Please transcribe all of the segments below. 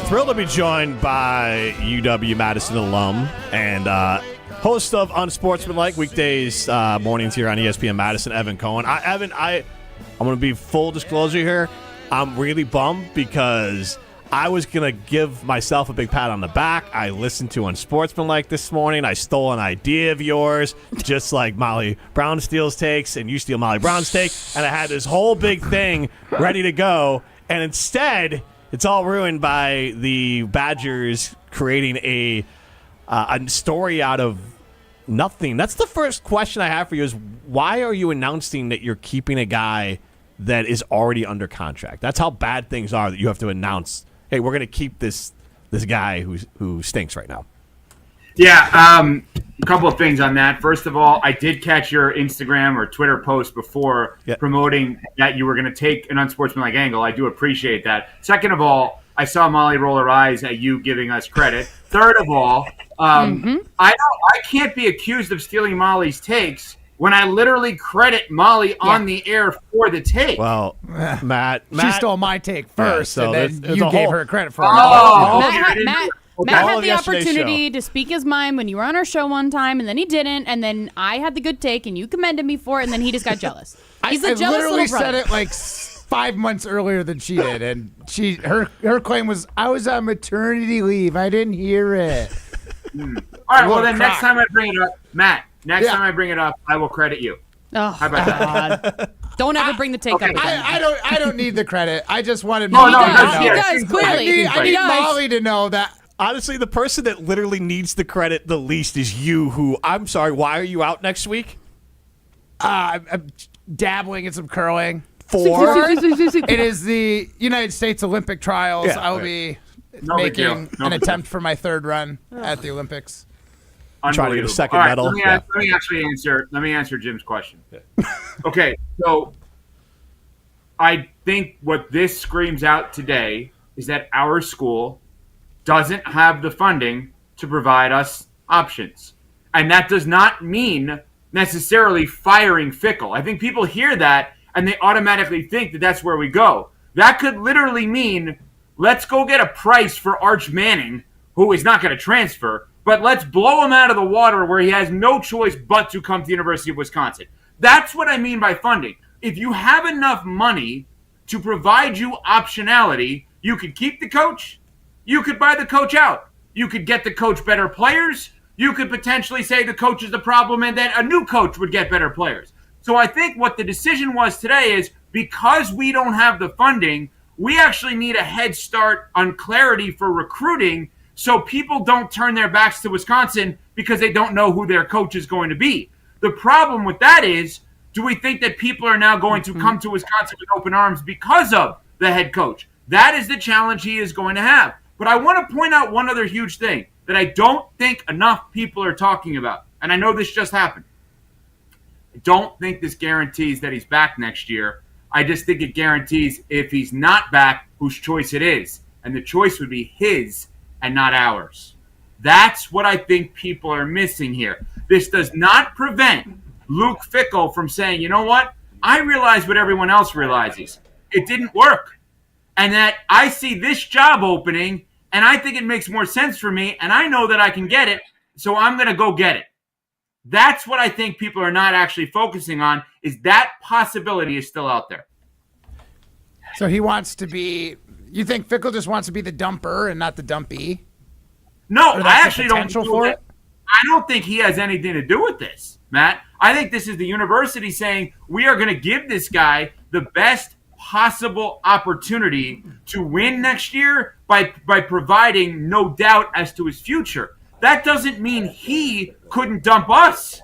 Thrilled to be joined by UW Madison alum and host of Unsportsmanlike weekdays mornings here on ESPN Madison, Evan Cohen. Evan, I'm going to be full disclosure here. I'm really bummed because I was going to give myself a big pat on the back. I listened to Unsportsmanlike this morning. I stole an idea of yours, just like Molly Brown steals takes and you steal Molly Brown's take. And I had this whole big thing ready to go. And instead, it's all ruined by the Badgers creating a story out of nothing. That's the first question I have for you is why are you announcing that you're keeping a guy that is already under contract? That's how bad things are that you have to announce, hey, we're going to keep this guy who stinks right now. Yeah, a couple of things on that. First of all, I did catch your Instagram or Twitter post before promoting that you were going to take an unsportsmanlike angle. I do appreciate that. Second of all, I saw Molly roll her eyes at you giving us credit. Third of all, I can't be accused of stealing Molly's takes when I literally credit Molly on the air for the take. Well, Matt she stole my take first, so and then you gave her credit for it. Matt had the opportunity to speak his mind when you were on our show one time, and then he didn't, and then I had the good take, and you commended me for it, and then he just got jealous. He's a jealous little brother. I literally said it like 5 months earlier than she did, and her claim was, I was on maternity leave. I didn't hear it. All right, well, then next time I bring it up, Matt, time I bring it up, I will credit you. Oh, how about that? Don't ever bring the take up again. I don't need the credit. I just wanted He does, clearly. I need Molly to know that. Honestly, the person that literally needs the credit the least is you, who, I'm sorry, why are you out next week? I'm dabbling in some curling. It is the United States Olympic trials. I will be making an attempt for my third run at the Olympics. Trying to get a second medal. Let me answer Jim's question. Okay, so I think what this screams out today is that our school doesn't have the funding to provide us options. And that does not mean necessarily firing Fickell. I think people hear that and they automatically think that that's where we go. That could literally mean, let's go get a price for Arch Manning, who is not going to transfer, but let's blow him out of the water where he has no choice but to come to the University of Wisconsin. That's what I mean by funding. If you have enough money to provide you optionality, you could keep the coach, you could buy the coach out, you could get the coach better players, you could potentially say the coach is the problem and then a new coach would get better players. So I think what the decision was today is because we don't have the funding, we actually need a head start on clarity for recruiting so people don't turn their backs to Wisconsin because they don't know who their coach is going to be. The problem with that is, do we think that people are now going to come to Wisconsin with open arms because of the head coach? That is the challenge he is going to have. But I want to point out one other huge thing that I don't think enough people are talking about. And I know this just happened. I don't think this guarantees that he's back next year. I just think it guarantees if he's not back, whose choice it is. And the choice would be his and not ours. That's what I think people are missing here. This does not prevent Luke Fickell from saying, you know what? I realize what everyone else realizes. It didn't work. And that I see this job opening, and I think it makes more sense for me, and I know that I can get it, so I'm going to go get it. That's what I think people are not actually focusing on, is that possibility is still out there. So he wants to be... You think Fickell just wants to be the dumper and not the dumpy? No, I actually don't. I don't think he has anything to do with this, Matt. I think this is the university saying we are going to give this guy the best possible opportunity to win next year by providing no doubt as to his future. That doesn't mean he couldn't dump us.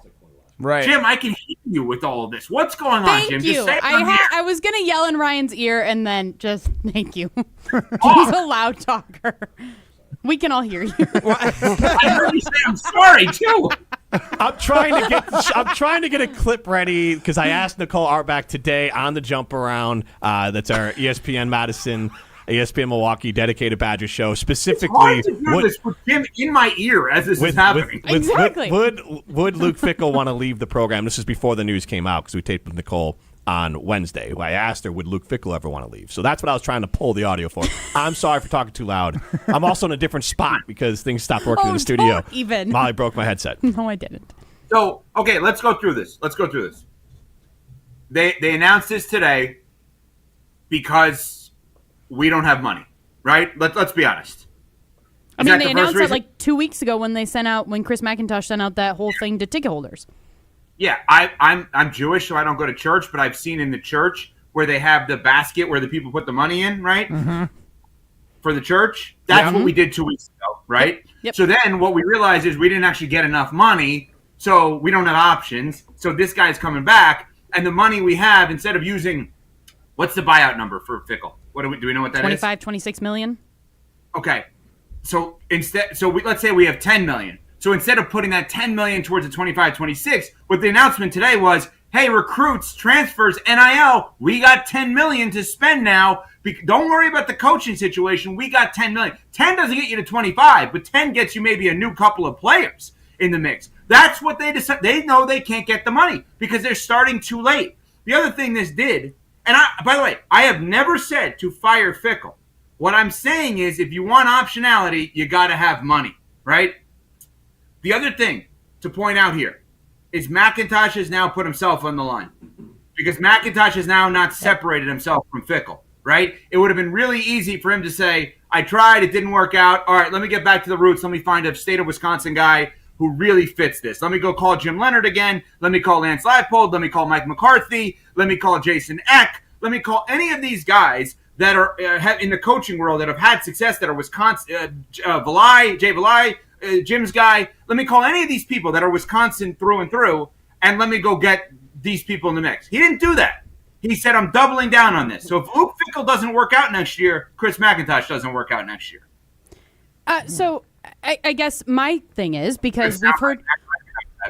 Right. Jim, I can hear you with all of this. What's going on, Jim? Thank you. Just say I was going to yell in Ryan's ear and then just thank you. He's a loud talker. We can all hear you. I heard you say I'm sorry, too. I'm trying to get a clip ready because I asked Nicole Arbach today on the Jump Around. That's our ESPN Madison, ESPN Milwaukee dedicated Badger show. Specifically, it's hard to do this with Jim in my ear as this is happening. Exactly. Would Luke Fickell want to leave the program? This is before the news came out because we taped with Nicole on Wednesday. I asked her, would Luke Fickell ever want to leave? So that's what I was trying to pull the audio for. I'm sorry for talking too loud. I'm also in a different spot because things stopped working in the studio. Don't even. Molly broke my headset. No, I didn't. So, okay, let's go through this. They announced this today because we don't have money, right? Let's be honest. I mean, they announced that like 2 weeks ago when Chris McIntosh sent out that whole thing to ticket holders. Yeah, I'm Jewish, so I don't go to church, but I've seen in the church where they have the basket where the people put the money in, right? Mm-hmm. For the church. That's what we did 2 weeks ago, right? Yep. So then what we realized is we didn't actually get enough money, so we don't have options. So this guy's coming back, and the money we have, instead of using, what's the buyout number for Fickell? Do we know what that 25, 26 million? Okay. So let's say we have 10 million. So instead of putting that 10 million towards the 25, 26, what the announcement today was, hey, recruits, transfers, NIL, we got 10 million to spend now. Don't worry about the coaching situation. We got 10 million. 10 doesn't get you to 25, but 10 gets you maybe a new couple of players in the mix. That's what they decide. They know they can't get the money because they're starting too late. The other thing this did, and by the way, I have never said to fire Fickell. What I'm saying is if you want optionality, you got to have money, right? The other thing to point out here is McIntosh has now put himself on the line because McIntosh has now not separated himself from Fickell, right? It would have been really easy for him to say, I tried, it didn't work out. All right, let me get back to the roots. Let me find a state of Wisconsin guy who really fits this. Let me go call Jim Leonard again. Let me call Lance Leipold. Let me call Mike McCarthy. Let me call Jason Eck. Let me call any of these guys that are in the coaching world that have had success, that are Wisconsin, Jay Valai, Jim's guy. Let me call any of these people that are Wisconsin through and through, and let me go get these people in the mix. He didn't do that. He said, I'm doubling down on this. So if Luke Fickell doesn't work out next year, Chris McIntosh doesn't work out next year. So I guess my thing is, because we've heard...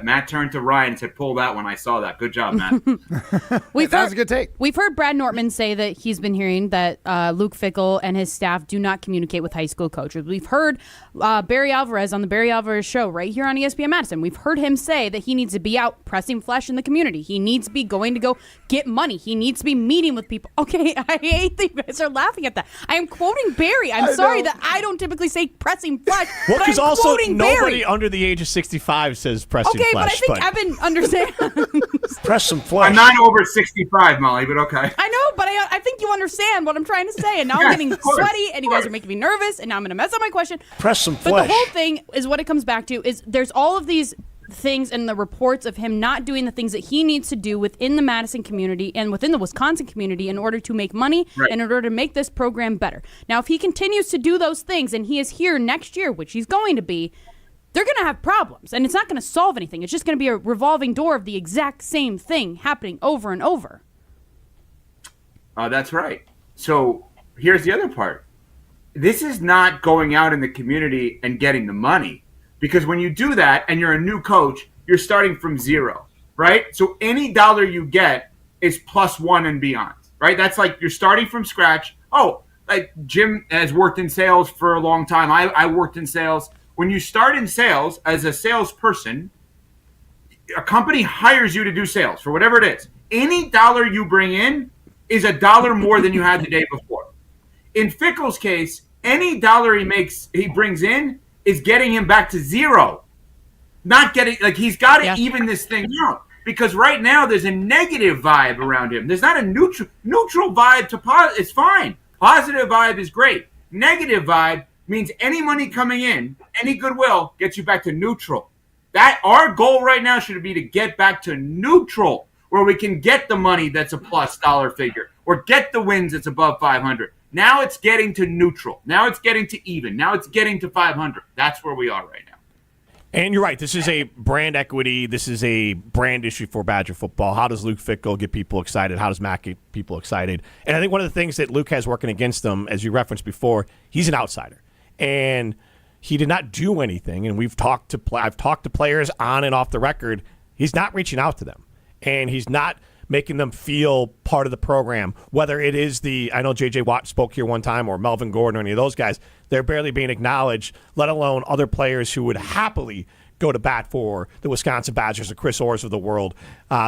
Matt turned to Ryan and said, pull that one. I saw that. Good job, Matt. That was a good take. We've heard Brad Nortman say that he's been hearing that Luke Fickell and his staff do not communicate with high school coaches. We've heard Barry Alvarez on the Barry Alvarez show right here on ESPN Madison. We've heard him say that he needs to be out pressing flesh in the community. He needs to be going to go get money. He needs to be meeting with people. Okay, I hate that you guys are laughing at that. I am quoting Barry. I'm sorry that I don't typically say pressing flesh. Well, because also nobody Barry. under the age of 65 says pressing Okay, flesh. but I think Evan understands. Press some flesh. I'm not over 65, Molly, but okay. I know, but I think you understand what I'm trying to say. And now I'm getting sweaty, and you guys are making me nervous, and now I'm going to mess up my question. Press some flesh. But the whole thing is what it comes back to is there's all of these things in the reports of him not doing the things that he needs to do within the Madison community and within the Wisconsin community in order to make money and in order to make this program better. Now, if he continues to do those things and he is here next year, which he's going to be, they're going to have problems, and it's not going to solve anything. It's just going to be a revolving door of the exact same thing happening over and over. That's right. So here's the other part. This is not going out in the community and getting the money, because when you do that and you're a new coach, you're starting from zero, right? So any dollar you get is +1 and beyond, right? That's like you're starting from scratch. Oh, like Jim has worked in sales for a long time. I worked in sales. When you start in sales as a salesperson, a company hires you to do sales for whatever it is. Any dollar you bring in is a dollar more than you had the day before. In Fickell's case, any dollar he brings in is getting him back to zero. Not getting, like, he's got to even this thing out, because right now there's a negative vibe around him. There's not a neutral vibe to positive. It's fine. Positive vibe is great. Negative vibe means any money coming in, any goodwill gets you back to neutral. That our goal right now should be to get back to neutral, where we can get the money that's a plus dollar figure, or get the wins that's above 500. Now it's getting to neutral. Now it's getting to even. Now it's getting to 500. That's where we are right now. And you're right. This is a brand equity. This is a brand issue for Badger football. How does Luke Fickell get people excited? How does Matt get people excited? And I think one of the things that Luke has working against him, as you referenced before, he's an outsider. And he did not do anything. And I've talked to players on and off the record. He's not reaching out to them. And he's not making them feel part of the program, whether it is I know J.J. Watt spoke here one time, or Melvin Gordon, or any of those guys. They're barely being acknowledged, let alone other players who would happily go to bat for the Wisconsin Badgers, the Chris Orrs of the world.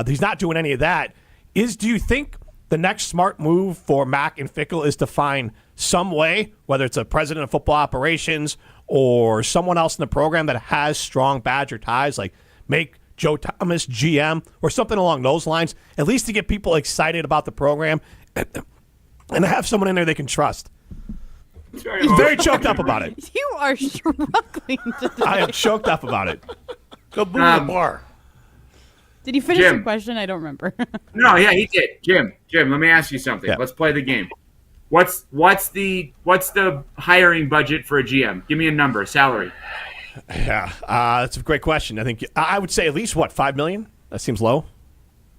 He's not doing any of that. do you think the next smart move for Mack and Fickell is to find some way, whether it's a president of football operations or someone else in the program that has strong Badger ties, like make Joe Thomas GM or something along those lines, at least to get people excited about the program and have someone in there they can trust? He's very choked up about it. You are struggling today. I am choked up about it. Go boom the bar. Did you finish your question? I don't remember. No, yeah, he did. Jim, let me ask you something. Yeah. Let's play the game. What's the hiring budget for a GM? Give me a number, salary. Yeah, that's a great question. I think I would say at least, $5 million? That seems low.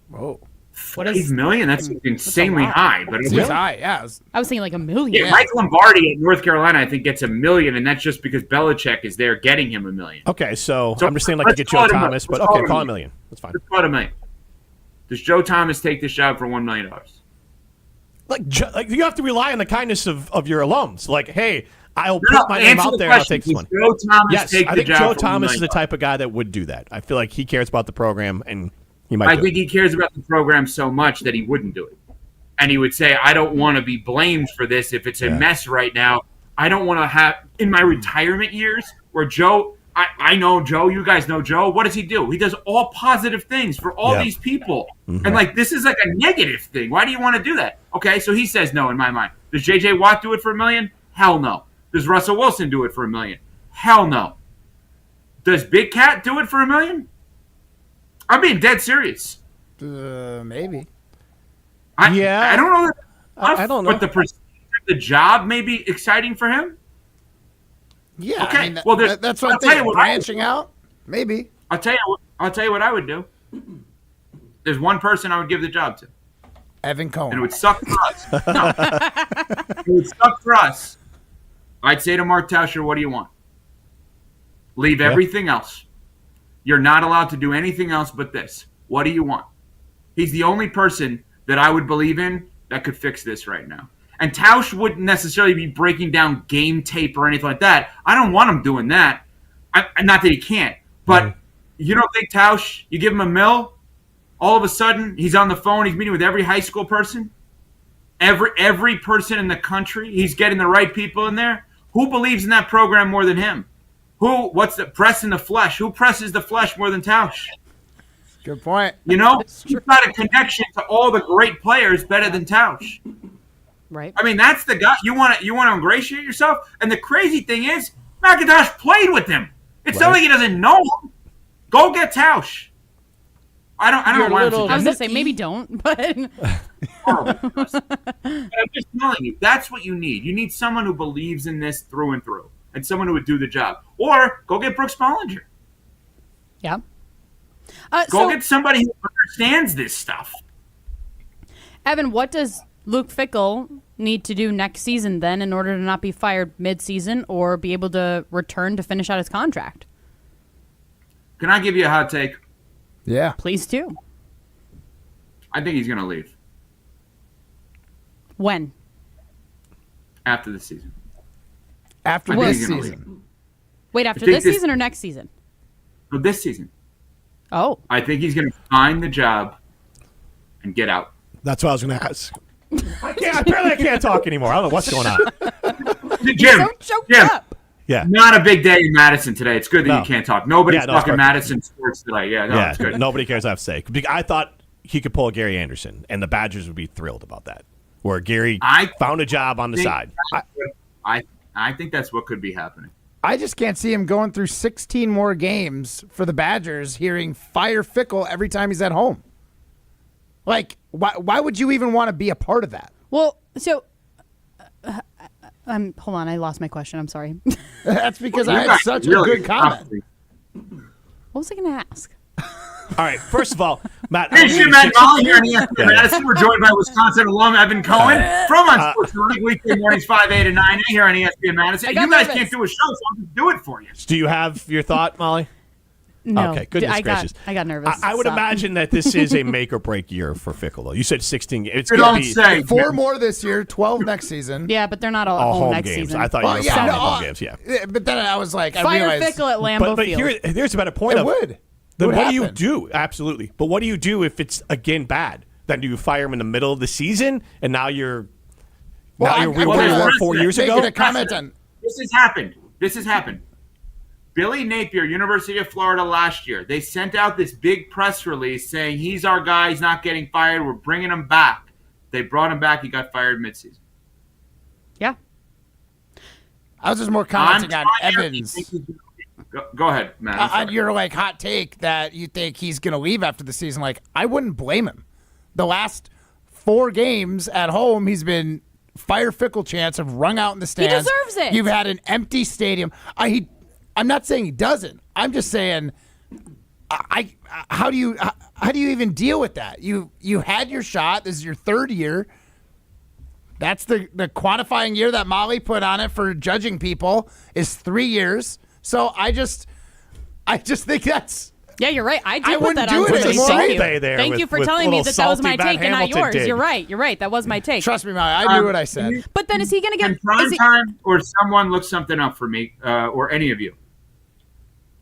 Whoa. $5 million? That's insanely high. But It's high, yeah. I was thinking like $1 million. Yeah, Mike Lombardi at North Carolina, I think, gets $1 million, and that's just because Belichick is there getting him $1 million. Okay, so I'm just saying like to get Joe Thomas, but okay, call $1 million. That's fine. Let's call it $1 million. Does Joe Thomas take this job for $1 million? Like you have to rely on the kindness of your alums. Like, hey, I'll put my name out there and I'll take this one. Joe Thomas yes, take I the think job Joe for Thomas $1 is million? the type of guy that would do that. I feel like he cares about the program and he might. I think he cares about the program so much that he wouldn't do it. And he would say, I don't want to be blamed for this if it's a mess right now. I don't want to have, in my retirement years, where Joe, I know Joe, you guys know Joe, what does he do? He does all positive things for all these people. Mm-hmm. And, like, this is like a negative thing. Why do you want to do that? Okay, so he says no in my mind. Does J.J. Watt do it for $1 million? Hell no. Does Russell Wilson do it for $1 million? Hell no. Does Big Cat do it for $1 million? I'm being dead serious. Maybe. I don't know. I don't know. But the job may be exciting for him. Yeah. Okay. I mean, well, that's what I'm thinking. Branching out, maybe. I'll tell you what I would do. There's one person I would give the job to. Evan Cohen. And it would suck for us. No. It would suck for us. I'd say to Mark Tauscher, what do you want? Leave everything else. You're not allowed to do anything else but this. What do you want? He's the only person that I would believe in that could fix this right now. And Tausch wouldn't necessarily be breaking down game tape or anything like that. I don't want him doing that. Not that he can't. But you don't think Tausch, you give him $1 million, all of a sudden he's on the phone, he's meeting with every high school person, every person in the country, he's getting the right people in there. Who believes in that program more than him? What's the press in the flesh? Who presses the flesh more than Tausch? Good point. You know, he's got a connection to all the great players better than Tausch. Right. I mean, that's the guy. You want to ingratiate yourself. And the crazy thing is, McIntosh played with him. It's not like he doesn't know him. Go get Tausch. I don't know why. I was gonna say maybe don't, but I'm just telling you, that's what you need. You need someone who believes in this through and through, and someone who would do the job. Or go get Brooks Bollinger. yeah. Go get somebody who understands this stuff. Evan, what does Luke Fickell need to do next season then in order to not be fired mid-season or be able to return to finish out his contract? Can I give you a hot take? Yeah. Please do. I think he's going to leave When? after the season. After I think this he's gonna season. Wait, after I think this this- season or next season? So this season, Oh. I think he's going to find the job and get out. That's what I was going to ask. Apparently I can't talk anymore. I don't know what's going on. Jim, So choked Jim, up. Yeah. not a big day in Madison today. It's good that No. you can't talk. Nobody's Yeah, no, it's talking perfect. Madison sports today. Yeah, no, Yeah, it's good. nobody cares what I have to say. I thought he could pull a Gary Anderson, and the Badgers would be thrilled about that. Where Gary found a job on the side. I think that's what could be happening. I just can't see him going through 16 more games for the Badgers hearing fire Fickell every time he's at home. Like, why would you even want to be a part of that? Well, so hold on, I lost my question. I'm sorry. That's because You I had guys such really a good comment. What was I going to ask? All right, first of all, Matt. Hey, Jim, Matt Molly here in ESPN Madison. We're joined by Wisconsin alum Evan Cohen from Unsportsmanlike weekday mornings 5 a to 9 a here on ESPN Madison. You guys can't do a show, so I'll just do it for you. Do you have your thought, Molly? No. Okay, goodness gracious. I got nervous. I would Stop. imagine that this is a make or break year for Fickell, though. You said 16. It's You going don't to be say. 4 more this year, 12 next season. Yeah, but they're not all at all home home next games. season. I thought you were yeah, counting no, home games. Yeah. But then I was like, I Fire realized Fickell at Lambeau But Field. here's a better point. it would. Then Would what do you happen. do? Absolutely. But what do you do if it's, again, bad? than do you fire him in the middle of the season and now you're Well, where you were 4 years ago? Making a comment on This has happened. Billy Napier, University of Florida last year, they sent out this big press release saying he's our guy, he's not getting fired, we're bringing him back. They brought him back, he got fired midseason. Yeah. I was just more commenting on Evans. Go ahead, Matt. On your hot take that you think he's going to leave after the season. I wouldn't blame him. The last 4 games at home, he's been fire Fickell chants have rung out in the stands. He deserves it. You've had an empty stadium. I'm not saying he doesn't. I'm just saying, how do you even deal with that? You had your shot. This is your 3rd year. That's the quantifying year that Molly put on it for judging people is 3 years. So I just think that's. Yeah, you're right. I did put that wouldn't on do it Twitter. anymore. Thank you for telling me that was my take and not yours. You're right. That was my take. Trust me, Molly. I knew what I said. But then is he going to get in prime time or someone look something up for me or any of you?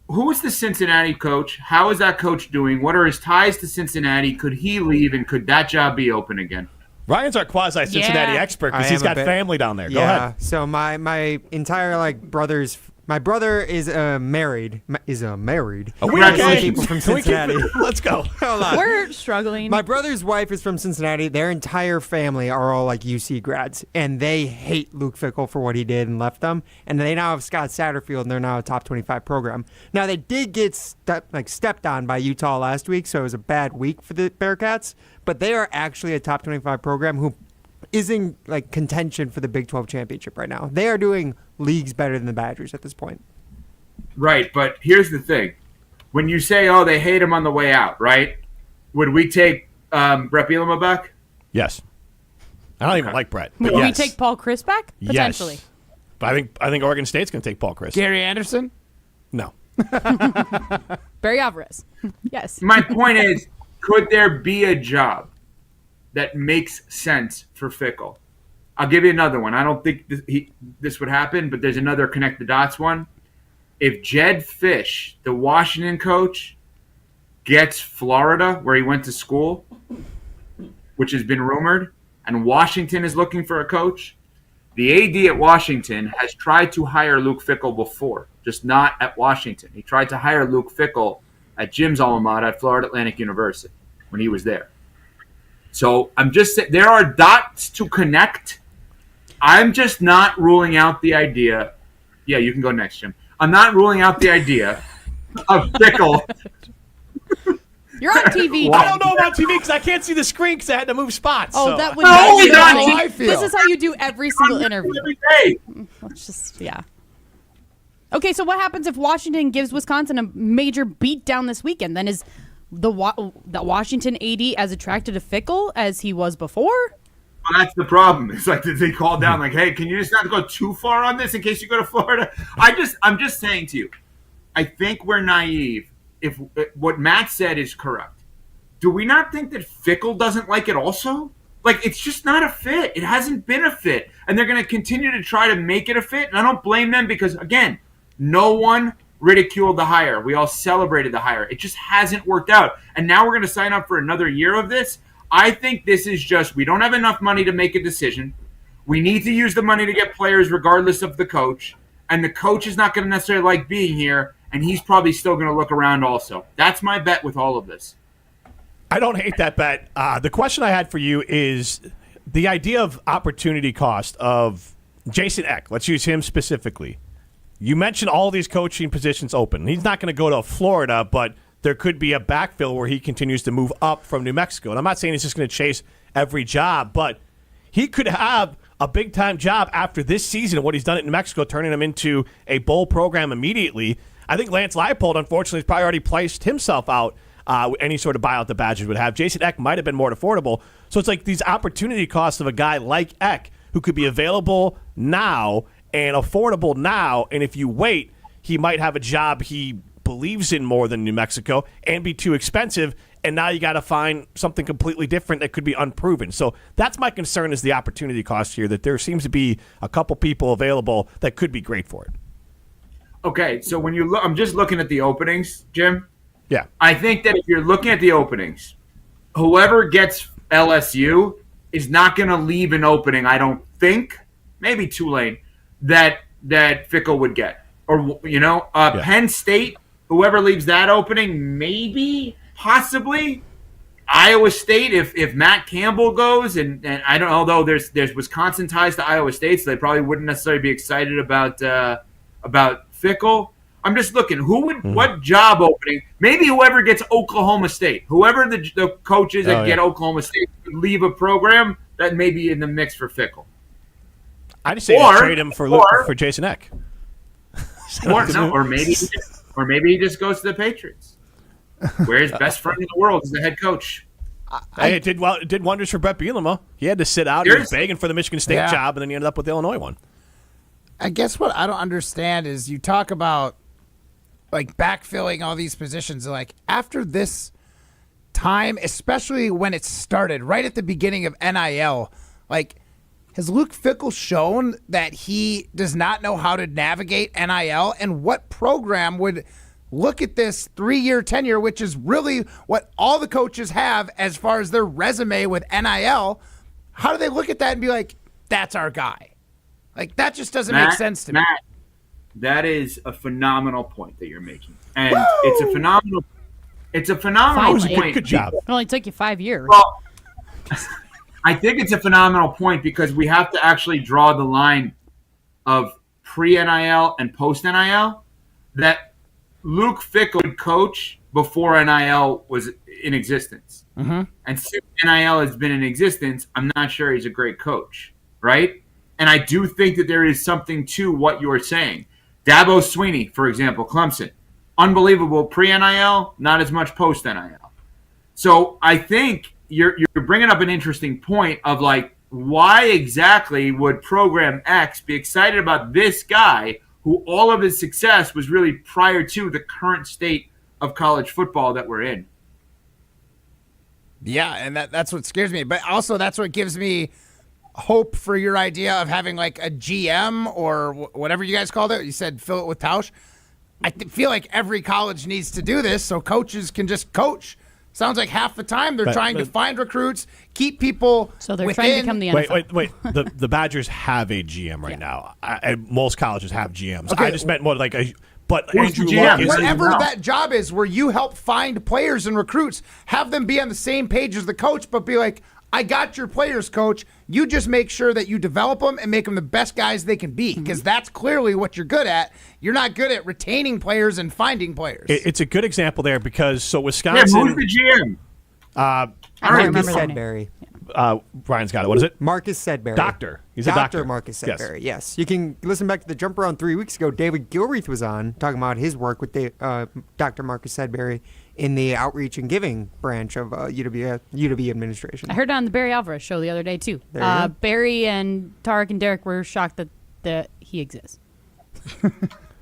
Who is the Cincinnati coach? How is that coach doing? What are his ties to Cincinnati? Could he leave and could that job be open again? Ryan's our quasi-Cincinnati expert because he's got family down there. Go ahead. So my entire brothers. My brother is married. People from Cincinnati. Let's go. Hold on. We're struggling. My brother's wife is from Cincinnati. Their entire family are all UC grads, and they hate Luke Fickell for what he did and left them. And they now have Scott Satterfield, and they're now a top 25 program. Now they did get stepped on by Utah last week, so it was a bad week for the Bearcats. But they are actually a top 25 program who is in contention for the Big 12 championship right now. They are doing leagues better than the Badgers at this point. Right, but here's the thing. When you say, they hate him on the way out, right? Would we take Brett Bielema back? Yes. I don't even like Brett. Would we take Paul Chris back? Potentially. Yes. But I think Oregon State's going to take Paul Chris. Gary Anderson? No. Barry Alvarez. Yes. My point is, could there be a job that makes sense for Fickell? I'll give you another one. I don't think this would happen, but there's another connect the dots one. If Jed Fish, the Washington coach, gets Florida, where he went to school, which has been rumored, and Washington is looking for a coach, the AD at Washington has tried to hire Luke Fickell before, just not at Washington. He tried to hire Luke Fickell at Jim's alma mater at Florida Atlantic University when he was there. So I'm just saying there are dots to connect. I'm just not ruling out the idea. Yeah, you can go next, Jim. I'm not ruling out the idea of Fickell. You're on TV. I don't know about TV because I can't see the screen because I had to move spots. Oh, so. that would I feel. This is how you do every single interview. Every day. Let's just, yeah. Okay, so what happens if Washington gives Wisconsin a major beat down this weekend? Then is the Washington AD as attracted to Fickell as he was before? Well, that's the problem. It's did they call down hey, can you just not go too far on this in case you go to Florida? I'm just saying to you, I think we're naive if what Matt said is correct. Do we not think that Fickell doesn't like it also? It's just not a fit. It hasn't been a fit. And they're going to continue to try to make it a fit. And I don't blame them because, again, no one ridiculed the hire. We all celebrated the hire. It just hasn't worked out. And now we're going to sign up for another year of this. I think this is just we don't have enough money to make a decision. We need to use the money to get players regardless of the coach. And the coach is not going to necessarily like being here. And he's probably still going to look around also. That's my bet with all of this. I don't hate that bet. The question I had for you is the idea of opportunity cost of Jason Eck. Let's use him specifically. You mentioned all these coaching positions open. He's not going to go to Florida, but there could be a backfill where he continues to move up from New Mexico. And I'm not saying he's just going to chase every job, but he could have a big-time job after this season and what he's done at New Mexico, turning him into a bowl program immediately. I think Lance Leipold, unfortunately, has probably already priced himself out any sort of buyout the Badgers would have. Jason Eck might have been more affordable. So it's these opportunity costs of a guy like Eck who could be available now and affordable now, and if you wait, he might have a job he believes in more than New Mexico and be too expensive, and now you got to find something completely different that could be unproven. So that's my concern is the opportunity cost here, that there seems to be a couple people available that could be great for it. Okay, so when you look, I'm just looking at the openings, Jim. Yeah. I think that if you're looking at the openings, whoever gets LSU is not going to leave an opening, I don't think, maybe Tulane, that Fickell would get. Or, Penn State, whoever leaves that opening, maybe, possibly. Iowa State, if Matt Campbell goes, and I don't know, although there's Wisconsin ties to Iowa State, so they probably wouldn't necessarily be excited about Fickell. I'm just looking. What job opening? Maybe whoever gets Oklahoma State, whoever the coaches that get Oklahoma State could leave a program that may be in the mix for Fickell. I just say trade him for Jason Eck. or maybe he just goes to the Patriots, where his best friend in the world is the head coach. Hey, it did wonders for Brett Bielema. He had to sit out. He was begging for the Michigan State job, and then he ended up with the Illinois one. I guess what I don't understand is you talk about like backfilling all these positions. Like after this time, especially when it started right at the beginning of NIL, like has Luke Fickell shown that he does not know how to navigate NIL, and what program would look at this 3-year tenure, which is really what all the coaches have as far as their resume with NIL? How do they look at that and be like, that's our guy? Like, that just doesn't make sense to me. Matt, that is a phenomenal point that you're making. And it's a phenomenal point. Good job. It only took you 5 years. Well, I think it's a phenomenal point because we have to actually draw the line of pre-NIL and post-NIL that Luke Fickell would coach before NIL was in existence. Mm-hmm. And since NIL has been in existence, I'm not sure he's a great coach, right? And I do think that there is something to what you're saying. Dabo Swinney, for example, Clemson, unbelievable pre-NIL, not as much post-NIL. So I think you're bringing up an interesting point of like, why exactly would Program X be excited about this guy who all of his success was really prior to the current state of college football that we're in? Yeah, and that's what scares me. But also that's what gives me hope for your idea of having like a GM or whatever you guys called it. You said fill it with Tausch. I feel like every college needs to do this so coaches can just coach. Sounds like half the time they're trying to find recruits, keep people So they're within. trying to become the NFL. Wait. The Badgers have a GM right now. And most colleges have GMs. Okay. I just meant more like a – but Who's Andrew the GM? Luck is Whatever that job is where you help find players and recruits, have them be on the same page as the coach, but be like, I got your players, coach. You just make sure that you develop them and make them the best guys they can be, because that's clearly what you're good at. You're not good at retaining players and finding players. It's a good example there because Wisconsin. Yeah, who's the GM? I don't Marcus remember that name. Sedberry. Ryan's got it. What is it? Marcus Sedberry. Doctor. He's a doctor. Marcus Yes. Sedberry, yes. You can listen back to the Jump Around 3 weeks ago. David Gilreath was on talking about his work with Dr. Marcus Sedberry in the outreach and giving branch of UW administration. I heard it on the Barry Alvarez show the other day, too. There you go. Barry and Tarek and Derek were shocked that he exists.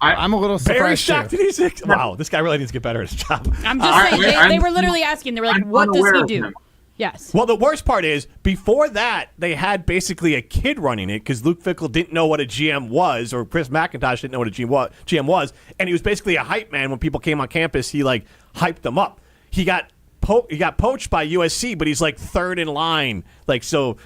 I'm a little Very surprised shocked too. that he's – wow, this guy really needs to get better at his job. I'm just saying, they were literally asking. They were like, I'm what does unaware he of do? him. Yes. Well, the worst part is before that, they had basically a kid running it because Luke Fickell didn't know what a GM was, or Chris McIntosh didn't know what a GM was, and he was basically a hype man. When people came on campus, he like hyped them up. He got poached by USC, but he's like third in line. Like so,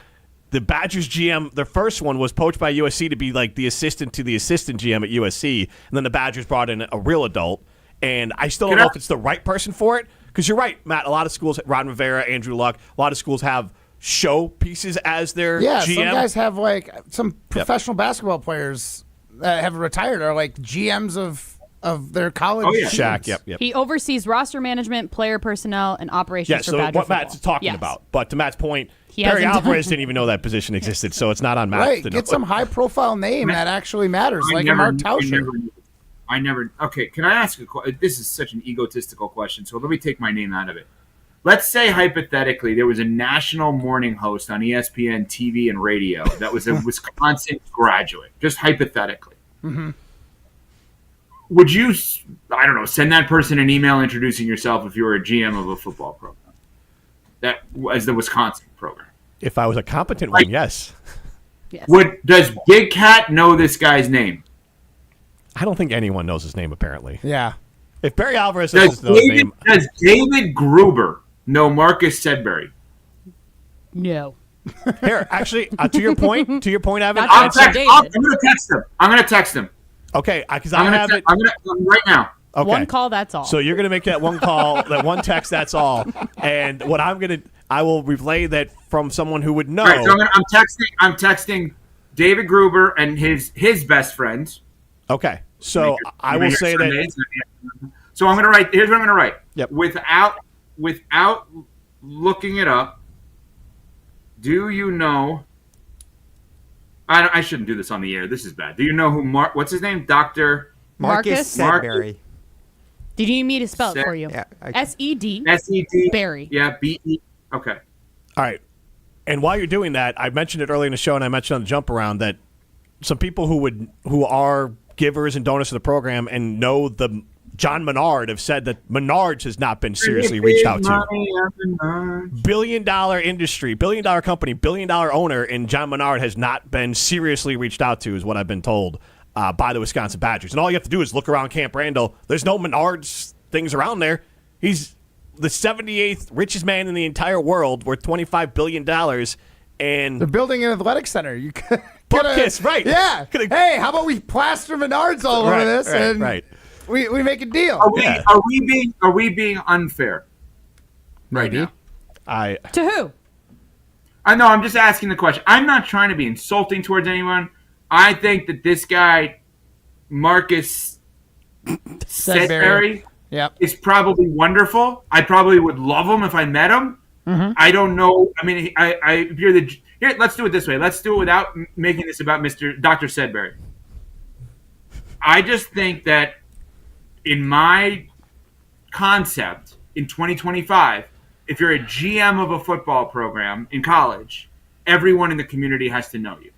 the Badgers GM, their first one was poached by USC to be like the assistant to the assistant GM at USC, and then the Badgers brought in a real adult. And I still don't know if it's the right person for it. Because you're right, Matt. A lot of schools, Ron Rivera, Andrew Luck, a lot of schools have show pieces as their GM. Some guys have like some professional basketball players that have retired are like GMs of their college. Oh, yeah. teams. Shaq, yep. He oversees roster management, player personnel, and operations Yeah, for so Badger what football. Matt's talking Yes. about. But to Matt's point, He Barry hasn't Alvarez done- didn't even know that position existed, so it's not on Matt. Right, to know. get some high profile name that actually matters, like a Mark Tauscher. I never. Okay, can I ask a question? This is such an egotistical question, so let me take my name out of it. Let's say, hypothetically, there was a national morning host on ESPN TV and radio that was a Wisconsin graduate, just hypothetically. Mm-hmm. Would you, I don't know, send that person an email introducing yourself if you were a GM of a football program? That as the Wisconsin program. If I was a competent one, yes. Yes. Does Big Cat know this guy's name? I don't think anyone knows his name, apparently. Yeah. If Barry Alvarez Does knows his name, David Gruber know Marcus Sedberry? No. Here, actually, to your point, Evan. I'm going to text him. I'm going to text him. Okay, because I have it. I'm going to right now. Okay. One call, that's all. So you're going to make that one call, that one text, that's all. And what I will relay that from someone who would know. Right, so I'm texting David Gruber and his best friends. Okay. So I will say that. So I'm going to write. Here's what I'm going to write. Yep. Without looking it up. Do you know? I shouldn't do this on the air. This is bad. Do you know who? What's his name? Dr. Marcus Sedberry. Did you need me to spell it for you? Yeah, S-E-D. S-E-D. Berry. Yeah, B-E. Okay. All right. And while you're doing that, I mentioned it earlier in the show, and I mentioned on the jump around that some people who are givers and donors to the program and know the John Menard have said that Menards has not been seriously reached out to. $1 billion industry, $1 billion company, $1 billion owner, and John Menard has not been seriously reached out to, is what I've been told by the Wisconsin Badgers. And all you have to do is look around Camp Randall. There's no Menards things around there. He's the 78th richest man in the entire world, worth $25 billion. And they're building an athletic center. You could Bupkis, right? Yeah. Hey, how about we plaster Menards all over this? Right. We make a deal. Are we being unfair? Maybe. Right to who? I know. I'm just asking the question. I'm not trying to be insulting towards anyone. I think that this guy, Marcus Sedberry, is probably wonderful. I probably would love him if I met him. Mm-hmm. I don't know. I mean, here. Let's do it this way. Let's do it without making this about Dr. Sedberry. I just think that, in my concept, in 2025, if you're a GM of a football program in college, everyone in the community has to know you.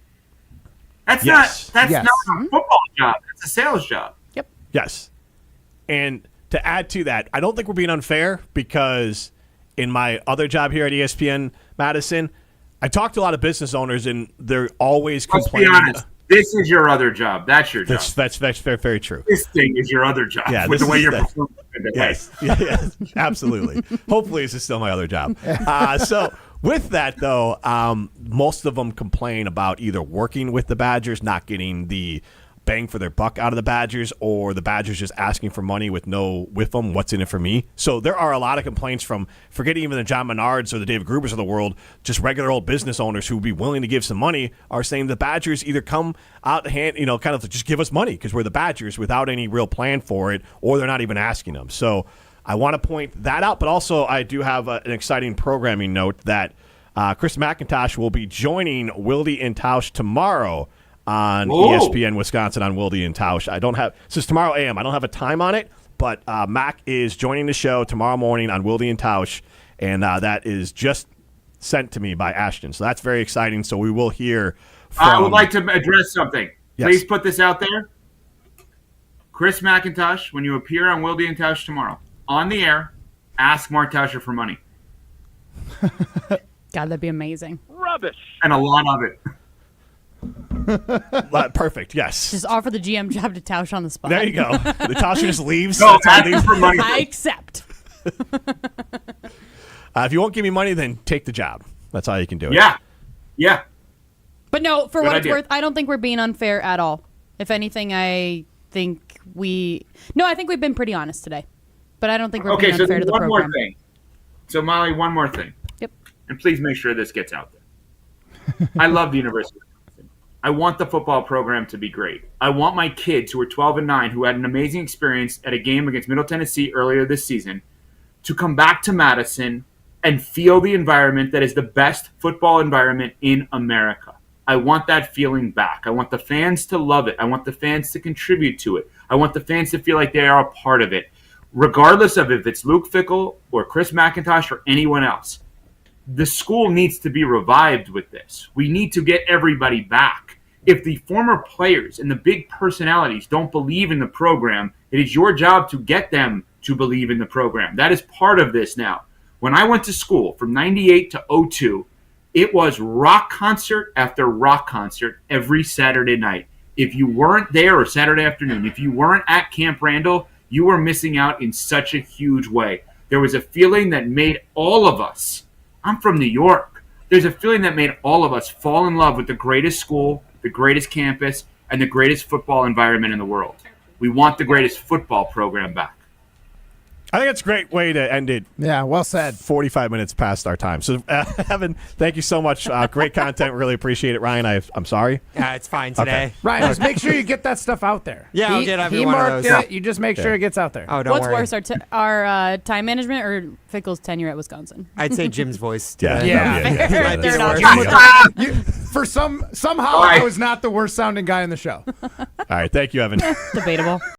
That's not a football job. That's a sales job. Yep. Yes. And to add to that, I don't think we're being unfair because in my other job here at ESPN Madison, I talk to a lot of business owners, and they're always complaining. Let's be honest. This is your other job. That's your job. That's very, very true. This thing is your other job. Yeah, with the way you're performing. Yes, absolutely. Hopefully, this is still my other job. So with that, though, most of them complain about either working with the Badgers, not getting the bang for their buck out of the Badgers, or the Badgers just asking for money with them. What's in it for me? So there are a lot of complaints from, forgetting even the John Menards or the David Grubers of the world, just regular old business owners who would be willing to give some money are saying the Badgers either come out hand, kind of just give us money because we're the Badgers without any real plan for it, or they're not even asking them. So I want to point that out, but also I do have an exciting programming note that Chris McIntosh will be joining Wilde and Tausch tomorrow on ESPN Wisconsin on Wilde and Tausch. This is tomorrow AM. I don't have a time on it, but Mac is joining the show tomorrow morning on Wilde and Tausch, and that is just sent to me by Ashton. So that's very exciting. So we will hear from... I would like to address something. Yes. Please put this out there. Chris McIntosh, when you appear on Wilde and Tausch tomorrow, on the air, ask Mark Tauscher for money. God, that'd be amazing. Rubbish. And a lot of it. Perfect. Yes. Just offer the GM job to Tausch on the spot. There you go. The Tausch just leaves. No, ask for money. I accept. If you won't give me money, then take the job. That's how you can do it. Yeah. But no, for Good what idea. it's worth, I don't think we're being unfair at all. If anything, I think we've been pretty honest today. But I don't think we're being unfair to the program. One more thing. So, Molly, one more thing. Yep. And please make sure this gets out there. I love the University of Wisconsin. I want the football program to be great. I want my kids who are 12 and 9, who had an amazing experience at a game against Middle Tennessee earlier this season, to come back to Madison and feel the environment that is the best football environment in America. I want that feeling back. I want the fans to love it. I want the fans to contribute to it. I want the fans to feel like they are a part of it, regardless of if it's Luke Fickell or Chris McIntosh or anyone else. The school needs to be revived with this. We need to get everybody back. If the former players and the big personalities don't believe in the program, it is your job to get them to believe in the program. That is part of this now. When I went to school from 98 to 02, it was rock concert after rock concert every Saturday night. If you weren't there, or Saturday afternoon, if you weren't at Camp Randall, you were missing out in such a huge way. There was a feeling that made all of us. I'm from New York. there's a feeling that made all of us fall in love with the greatest school, the greatest campus, and the greatest football environment in the world. We want the greatest football program back. I think it's a great way to end it. Yeah, well said. 45 minutes past our time. So, Evan, thank you so much. Great content. Really appreciate it. Ryan, I'm sorry. Yeah, it's fine today. Okay. Ryan, just make sure you get that stuff out there. Yeah, I'll get every one of marked those. it. You just make sure it gets out there. Oh, don't What's worry. worse, our time management or Fickell's tenure at Wisconsin? I'd say Jim's voice. Yeah. Yeah. Fair. Third that's- option. Somehow I was not the worst sounding guy in the show. All right. Thank you, Evan. Debatable.